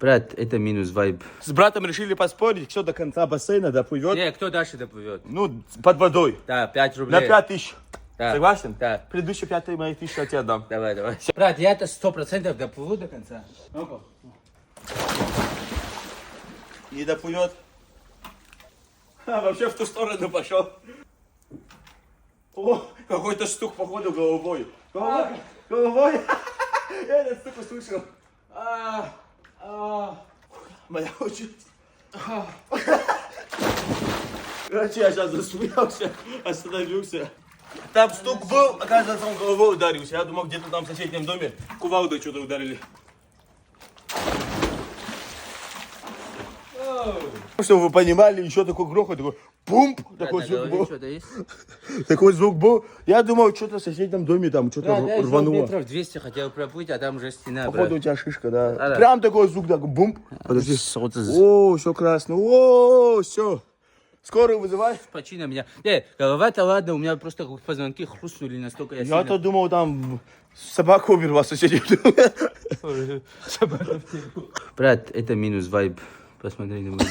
Брат, это минус вайб. С братом решили поспорить, кто до конца бассейна доплывет. Не, кто дальше доплывет? Ну, под водой. Да, 5 рублей. На 5000. Да. Согласен? Да. Предыдущие 5 мои тысячи я тебе отдам. Давай. Брат, я-то 100% доплыву до конца. Не доплывет. Вообще в ту сторону пошел. О, какой-то стук походу головой. Головой. Я этот стук услышал. Моя очередь. Короче, я сейчас засмеялся, остановился. Там стук был, оказывается, он головой ударился. Я думал, где-то там в соседнем доме кувалдой что-то ударили. Чтобы вы понимали, еще такой грохот, такой пумп, такой звук был. Что-то есть? Такой звук был. Я думал, что-то в соседнем доме там что-то Да, рвануло. метров 200 хотел проплыть, а там уже стена, Походу брат. у тебя шишка, да. Да. Прям такой звук, такой бумп. Подожди. Что-то О, все красно. О, все. Скорую вызывай. почина меня. Не, голова-то ладно, у меня просто позвонки хрустнули настолько я Я-то сильно... думал, там собака умерла в соседнем доме. Брат, это минус вайб. Посмотри на мой